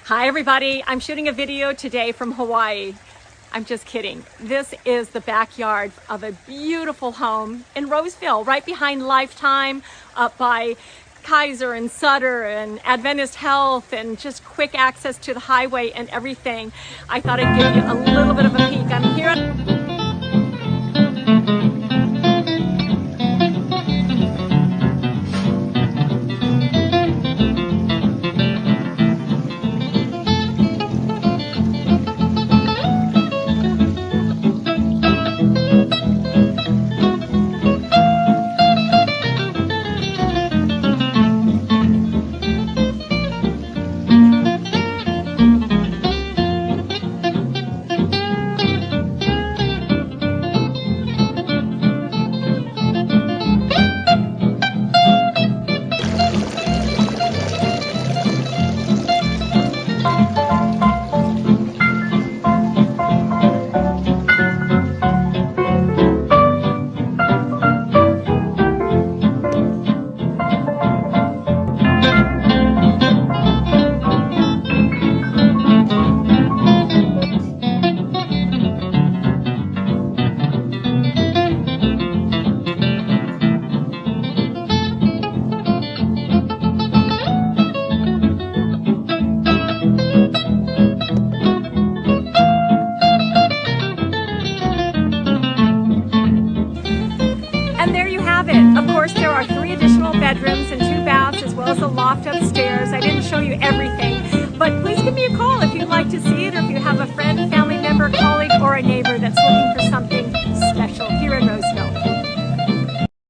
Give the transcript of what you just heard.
Hi everybody, I'm shooting a video today from Hawaii. I'm just kidding. This is the backyard of a beautiful home in Roseville, right behind Lifetime, up by Kaiser and Sutter and Adventist Health, and just quick access to the highway and everything. I thought I'd give you a little bit of a peek. I'm here. And there you have it. Of course, there are 3 additional bedrooms and 2 baths, as well as a loft upstairs. I didn't show you everything.